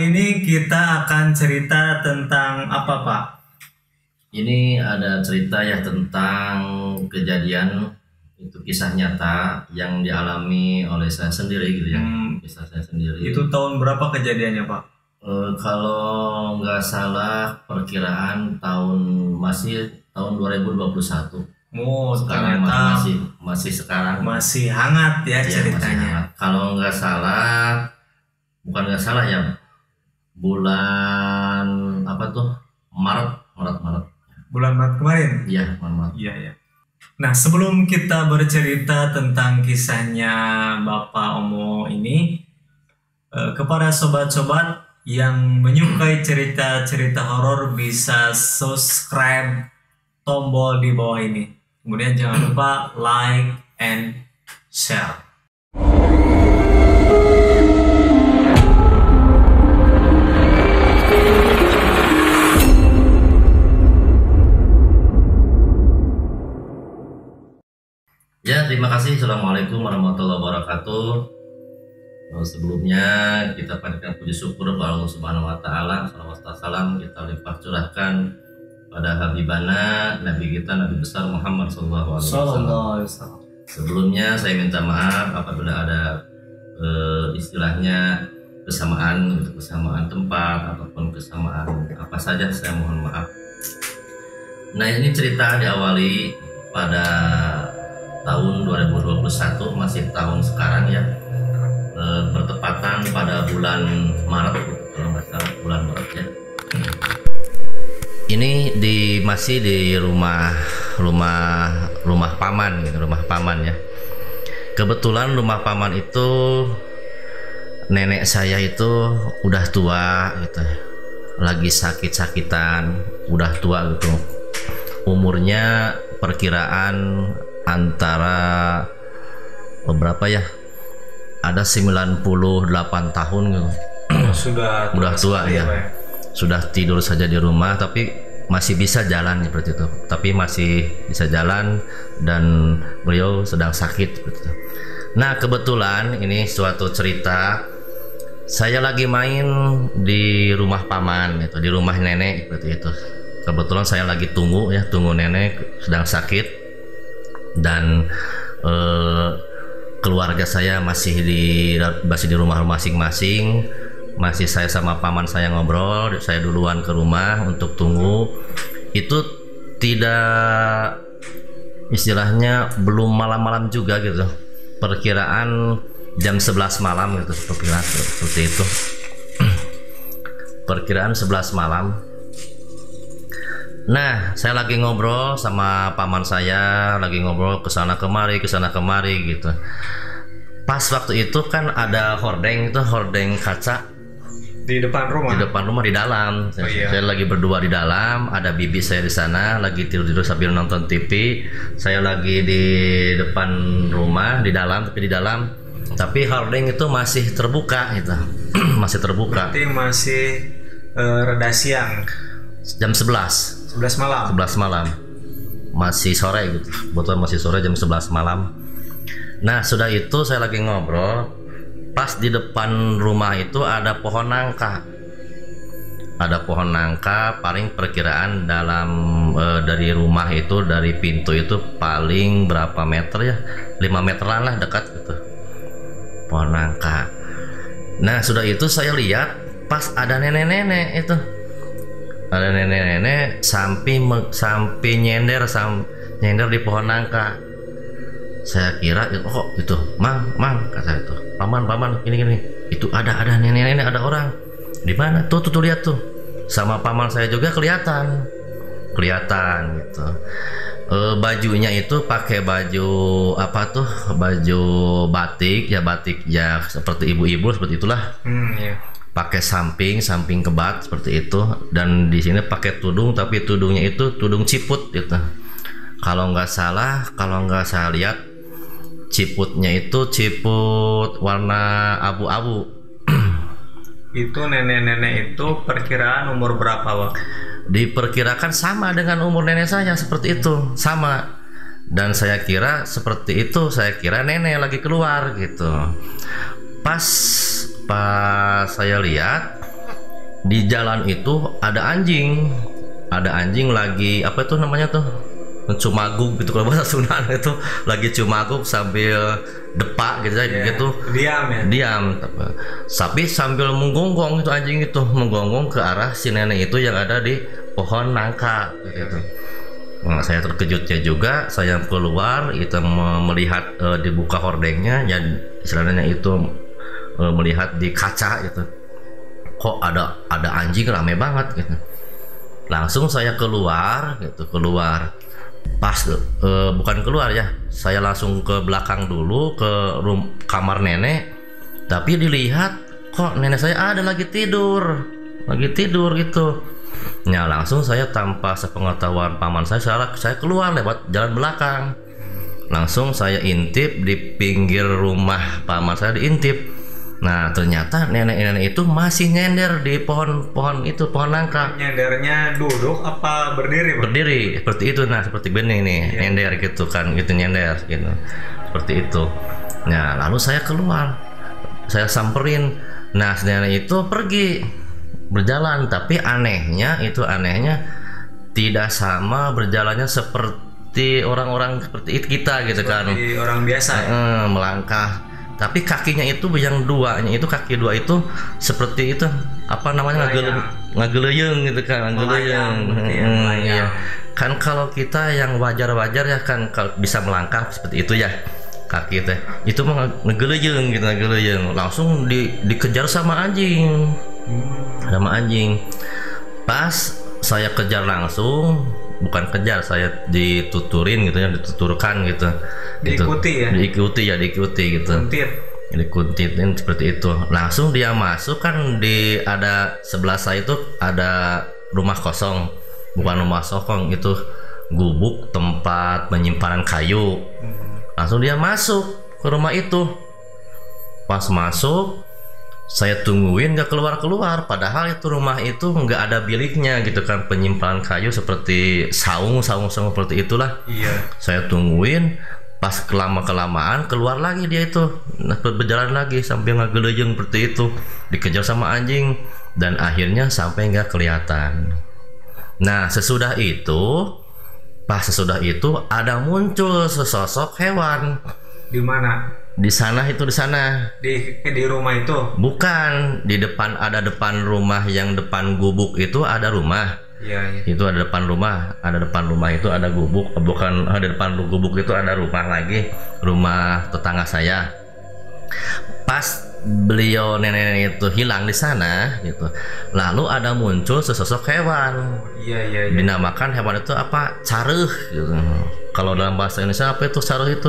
kali ini kita akan cerita tentang apa, Pak? Ini ada cerita ya tentang kejadian, itu kisah nyata yang dialami oleh saya sendiri gitu ya. Kisah saya sendiri. Itu tahun berapa kejadiannya, Pak? Kalau nggak salah perkiraan masih tahun 2021. Oh, Sekarang ternyata masih sekarang. masih hangat ya Iya, ceritanya. masih hangat. Kalau nggak salah, bukan nggak salah ya, bulan apa tuh, Maret. Bulan Maret kemarin? Iya, Maret. Iya. Nah, sebelum kita bercerita tentang kisahnya Bapak Omo ini, kepada sobat-sobat yang menyukai cerita-cerita horor bisa subscribe tombol di bawah ini. Kemudian jangan lupa like and share. Ya, terima kasih. Assalamualaikum warahmatullahi wabarakatuh. Sebelumnya kita panjatkan puji syukur kepada Allah Subhanahu wa taala. Salawat salam kita limpah curahkan pada habibana Nabi kita, Nabi besar Muhammad sallallahu alaihi wasallam. Sebelumnya saya minta maaf apabila ada istilahnya kesamaan tempat ataupun kesamaan apa saja, saya mohon maaf. Nah, ini cerita diawali pada tahun 2021, masih tahun sekarang ya, bertepatan pada bulan Maret gitu, kalau nggak salah bulan Maret ya. Ini masih di rumah paman gitu, rumah paman ya. Kebetulan rumah paman itu nenek saya itu udah tua gitu, lagi sakit-sakitan, udah tua gitu. Umurnya perkiraan antara berapa ya, ada 98 tahun gitu. Udah tua ya. Sudah tidur saja di rumah tapi masih bisa jalan seperti itu, tapi masih bisa jalan dan beliau sedang sakit seperti itu. Nah, kebetulan ini suatu cerita, saya lagi main di rumah paman gitu, di rumah nenek seperti itu. Kebetulan saya lagi tunggu nenek sedang sakit, dan keluarga saya masih di rumah masing-masing. Masih saya sama paman saya ngobrol, saya duluan ke rumah untuk tunggu. Itu tidak, istilahnya belum malam-malam juga gitu, perkiraan jam 11 malam gitu, seperti itu. Perkiraan 11 malam. Nah, saya lagi ngobrol sama paman saya, lagi ngobrol kesana kemari gitu. Pas waktu itu kan ada hordeng kaca Di depan rumah di dalam. Oh, iya. Saya lagi berdua di dalam, ada bibi saya di sana lagi tidur sambil nonton TV. Saya lagi di depan rumah di dalam, tapi hordeng itu masih terbuka gitu. Masih terbuka. Berarti masih reda siang, Jam 11 malam. Masih sore gitu, betul masih sore, jam 11 malam. Nah, sudah itu saya lagi ngobrol, pas di depan rumah itu ada pohon nangka. Paling perkiraan dalam dari rumah itu, dari pintu itu paling berapa meter ya, 5 meteran lah, dekat gitu, pohon nangka. Nah, sudah itu saya lihat pas ada nenek-nenek itu, sampai nyender di pohon nangka. Saya kira oh itu mang kata itu, paman gini itu ada nenek-nenek, ada orang di mana tuh lihat tuh. Sama paman saya juga kelihatan gitu. Bajunya itu pakai baju apa tuh, baju batik ya seperti ibu-ibu seperti itulah. Iya. Pakai samping kebat seperti itu, dan di sini pakai tudung, tapi tudungnya itu tudung ciput gitu. Kalau nggak salah lihat ciputnya itu ciput warna abu-abu. Itu nenek-nenek itu perkiraan umur berapa, Pak? Diperkirakan sama dengan umur nenek saya, seperti itu, sama. Dan saya kira seperti itu, saya kira nenek lagi keluar gitu. Pas saya lihat di jalan itu ada anjing lagi apa itu namanya tuh, cumaguk gitu kalau bahasa Sunda itu, lagi cumaguk sambil depak gitu aja gitu, diam tapi sambil menggonggong itu anjing itu, menggonggong ke arah si nenek itu yang ada di pohon nangka gitu. Nah, saya terkejutnya juga, saya keluar itu melihat dibuka hordengnya, ya istilahnya itu melihat di kaca gitu, kok ada anjing rame banget gitu. Langsung saya keluar gitu, pas bukan keluar ya, saya langsung ke belakang dulu ke kamar nenek, tapi dilihat kok nenek saya ada lagi tidur gitu. Nah langsung saya tanpa sepengetahuan paman saya keluar lewat jalan belakang, langsung saya intip di pinggir rumah paman saya, diintip. Nah ternyata nenek itu masih nyender di pohon itu, pohon nangka. Nyendernya duduk apa berdiri, Bang? Berdiri seperti itu, nah seperti bening nih, nyender gitu kan, gitu nyender gitu, seperti itu. Nah lalu saya keluar, saya samperin. Nah nenek itu pergi berjalan, tapi anehnya tidak sama berjalannya seperti orang-orang seperti kita gitu, kan, seperti orang biasa melangkah. Tapi kakinya itu yang duanya itu, kaki dua itu seperti itu apa namanya, ngageleyeng gitu kan, ngageleyeng. Ya. Kan kalau kita yang wajar-wajar ya kan, kalau bisa melangkah seperti itu ya kaki itu mah ngageleyeng gitu, ngageleyeng. Langsung dikejar sama anjing. Pas saya kejar langsung, bukan kejar, saya dituturin gitu ya, dituturkan gitu. Diikuti gitu. Dikuntitin seperti itu. Langsung dia masuk, kan ada sebelah saya itu ada rumah kosong, bukan rumah sokong, itu gubuk tempat penyimpanan kayu. Langsung dia masuk ke rumah itu. Pas masuk, saya tungguin gak keluar, padahal itu rumah itu nggak ada biliknya gitu kan, penyimpanan kayu seperti saung seperti itulah. Saya tungguin, pas kelamaan keluar lagi dia itu, berjalan lagi sambil ngagelejeng seperti itu, dikejar sama anjing, dan akhirnya sampai nggak kelihatan. Nah sesudah itu ada muncul sesosok hewan. Di mana? Di sana. Di rumah itu? Bukan, di depan, ada depan rumah, yang depan gubuk itu ada rumah. Iya. Itu ada depan rumah itu ada gubuk, bukan, ada depan gubuk itu ada rumah lagi, rumah tetangga saya. Pas beliau nenek itu hilang di sana gitu, lalu ada muncul sesosok hewan. Iya. Dinamakan hewan itu apa? Careuh gitu. Kalau dalam bahasa Indonesia apa itu careuh itu?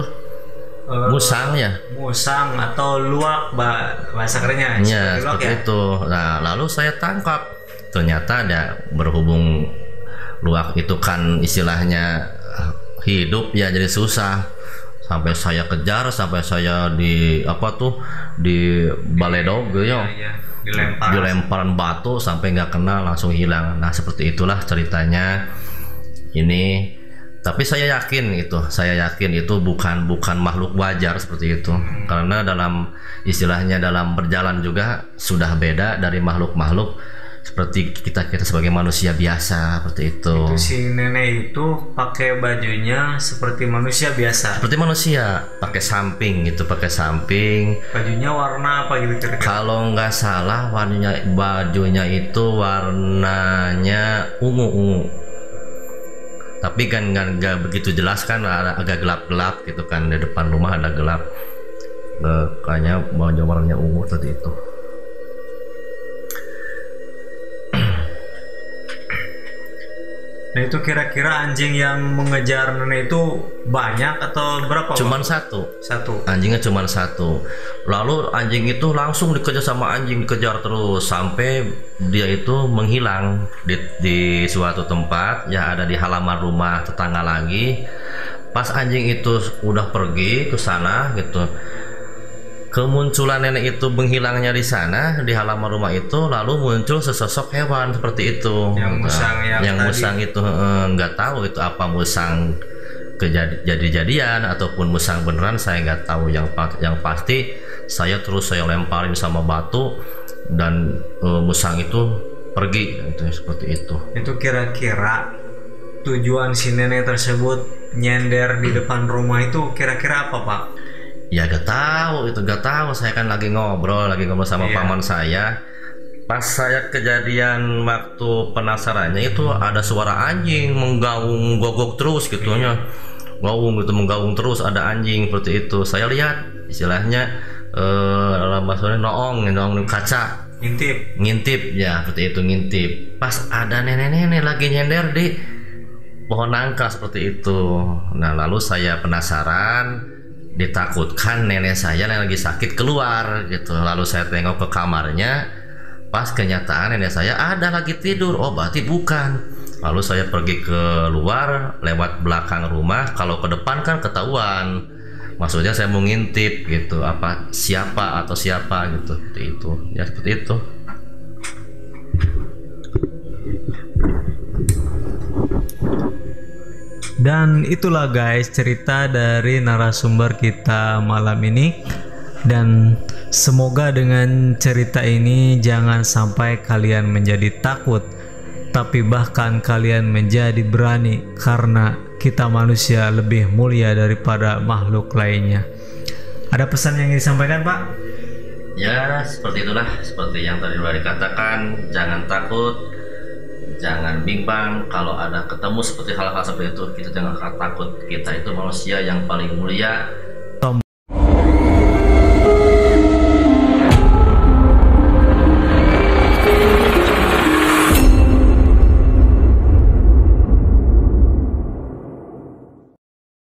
Musang ya? Musang atau luwak bahasa kerennya. Ya, seperti itu. Nah, lalu saya tangkap. Ternyata ada, berhubung luwak itu kan istilahnya hidup ya, jadi susah. Sampai saya kejar, sampai saya di baledog gitu ya. Dilemparan batu sampai nggak kena, langsung hilang. Nah, seperti itulah ceritanya ini. Tapi saya yakin itu bukan makhluk wajar seperti itu, karena dalam istilahnya dalam berjalan juga sudah beda dari makhluk seperti kita sebagai manusia biasa seperti itu. Si nenek itu pakai bajunya seperti manusia biasa. Seperti manusia, pakai samping. Bajunya warna apa gitu kira-kira? Kalau nggak salah bajunya itu warnanya ungu. Tapi kan nggak begitu jelas kan, agak gelap gitu kan, di depan rumah ada gelap, kayaknya baju warnanya ungu tadi itu. Nah itu kira-kira anjing yang mengejar nenek itu banyak atau berapa? Cuman satu. Anjingnya cuman satu. Lalu anjing itu langsung dikejar sama anjing, dikejar terus sampai dia itu menghilang di suatu tempat ya, ada di halaman rumah tetangga lagi. Pas anjing itu udah pergi ke sana gitu, kemunculan nenek itu menghilangnya di sana di halaman rumah itu, lalu muncul sesosok hewan seperti itu. Yang musang itu nggak tahu itu apa musang kejadian ataupun musang beneran, saya nggak tahu. Yang pasti saya lemparin sama batu, dan musang itu pergi gitu, seperti itu. Itu kira-kira tujuan si nenek tersebut nyender di depan rumah itu kira-kira apa, Pak? Ya gak tahu itu, gak tahu. Saya kan lagi ngobrol sama Iya. paman saya. Pas saya kejadian waktu penasarannya itu ada suara anjing menggaung gogok terus gitunya, gaung gitu, menggaung terus, ada anjing seperti itu. Saya lihat istilahnya dalam bahasa noong kaca, ngintip ya, seperti itu, ngintip. Pas ada nenek-nenek lagi nyender di pohon nangka seperti itu. Nah lalu saya penasaran, ditakutkan nenek saya yang lagi sakit keluar gitu. Lalu saya tengok ke kamarnya, pas kenyataan nenek saya ada lagi tidur. Oh berarti bukan. Lalu saya pergi ke luar lewat belakang rumah. Kalau ke depan kan ketahuan, maksudnya saya mau ngintip gitu, apa siapa atau siapa gitu, seperti itu ya, seperti itu. Dan itulah guys cerita dari narasumber kita malam ini. Dan semoga dengan cerita ini jangan sampai kalian menjadi takut, tapi bahkan kalian menjadi berani, karena kita manusia lebih mulia daripada makhluk lainnya. Ada pesan yang ingin disampaikan, Pak? Ya seperti itulah, seperti yang tadi sudah dikatakan, jangan takut, jangan bimbang. Kalau ada ketemu seperti hal-hal seperti itu, kita jangan takut. Kita itu manusia yang paling mulia,